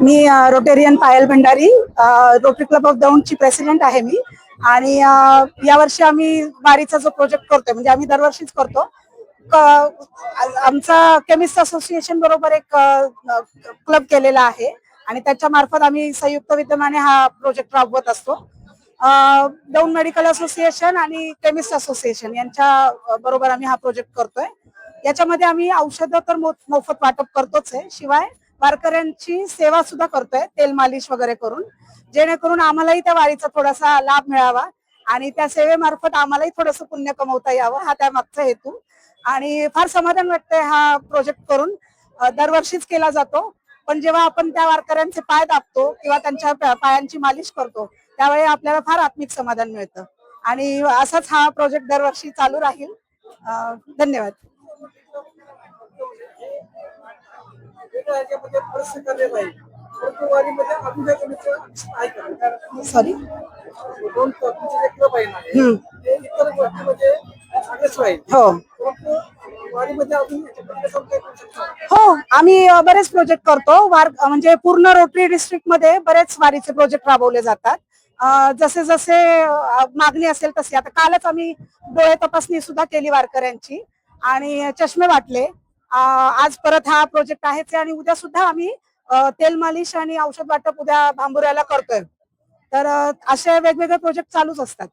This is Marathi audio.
Me Rotarian Payal Bhandari, Rotary Club of दौंडची प्रेसिडेंट आहे मी. आणि यावर्षी आम्ही वारीचा जो प्रोजेक्ट करतोय, म्हणजे आम्ही दरवर्षीच करतो. आमचा केमिस्ट असोसिएशन बरोबर एक क्लब केलेला आहे आणि त्याच्या मार्फत आम्ही संयुक्त विद्यमाने हा प्रोजेक्ट राबवत असतो. दौंड मेडिकल असोसिएशन आणि केमिस्ट असोसिएशन यांच्या बरोबर आम्ही हा प्रोजेक्ट करतोय. याच्यामध्ये आम्ही औषधं तर मोफत वाटप करतोच आहे, शिवाय वारकऱ्यांची सेवा सुद्धा करतोय, तेल मालिश वगैरे करून, जेणेकरून आम्हालाही त्या वारीचा थोडासा लाभ मिळावा आणि त्या सेवेमार्फत आम्हालाही थोडंसं पुण्य कमवता यावं, हा त्यामागचा हेतू. आणि फार समाधान वाटतंय हा प्रोजेक्ट करून. दरवर्षीच केला जातो, पण जेव्हा आपण त्या वारकऱ्यांचे पाय दाबतो किंवा त्यांच्या पायांची मालिश करतो त्यावेळी आपल्याला फार आत्मिक समाधान मिळतं. आणि असाच हा प्रोजेक्ट दरवर्षी चालू राहील. धन्यवाद. सॉरी. हो हो, आम्ही बरेच प्रोजेक्ट करतो. म्हणजे पूर्ण रोटरी डिस्ट्रिक्ट मध्ये बरेच वारीचे प्रोजेक्ट राबवले जातात. जसे जसे मागणी असेल तसे. आता कालच आम्ही डोळे तपासणी सुद्धा केली वारकऱ्यांची आणि चष्मे वाटले. आज परत हा प्रोजेक्ट आहेच आणि उद्या सुद्धा आम्ही तेल मालिश आणि औषध वाटप उद्या भांबुऱ्याला करतोय. तर असे वेगवेगळे प्रोजेक्ट चालूच असतात.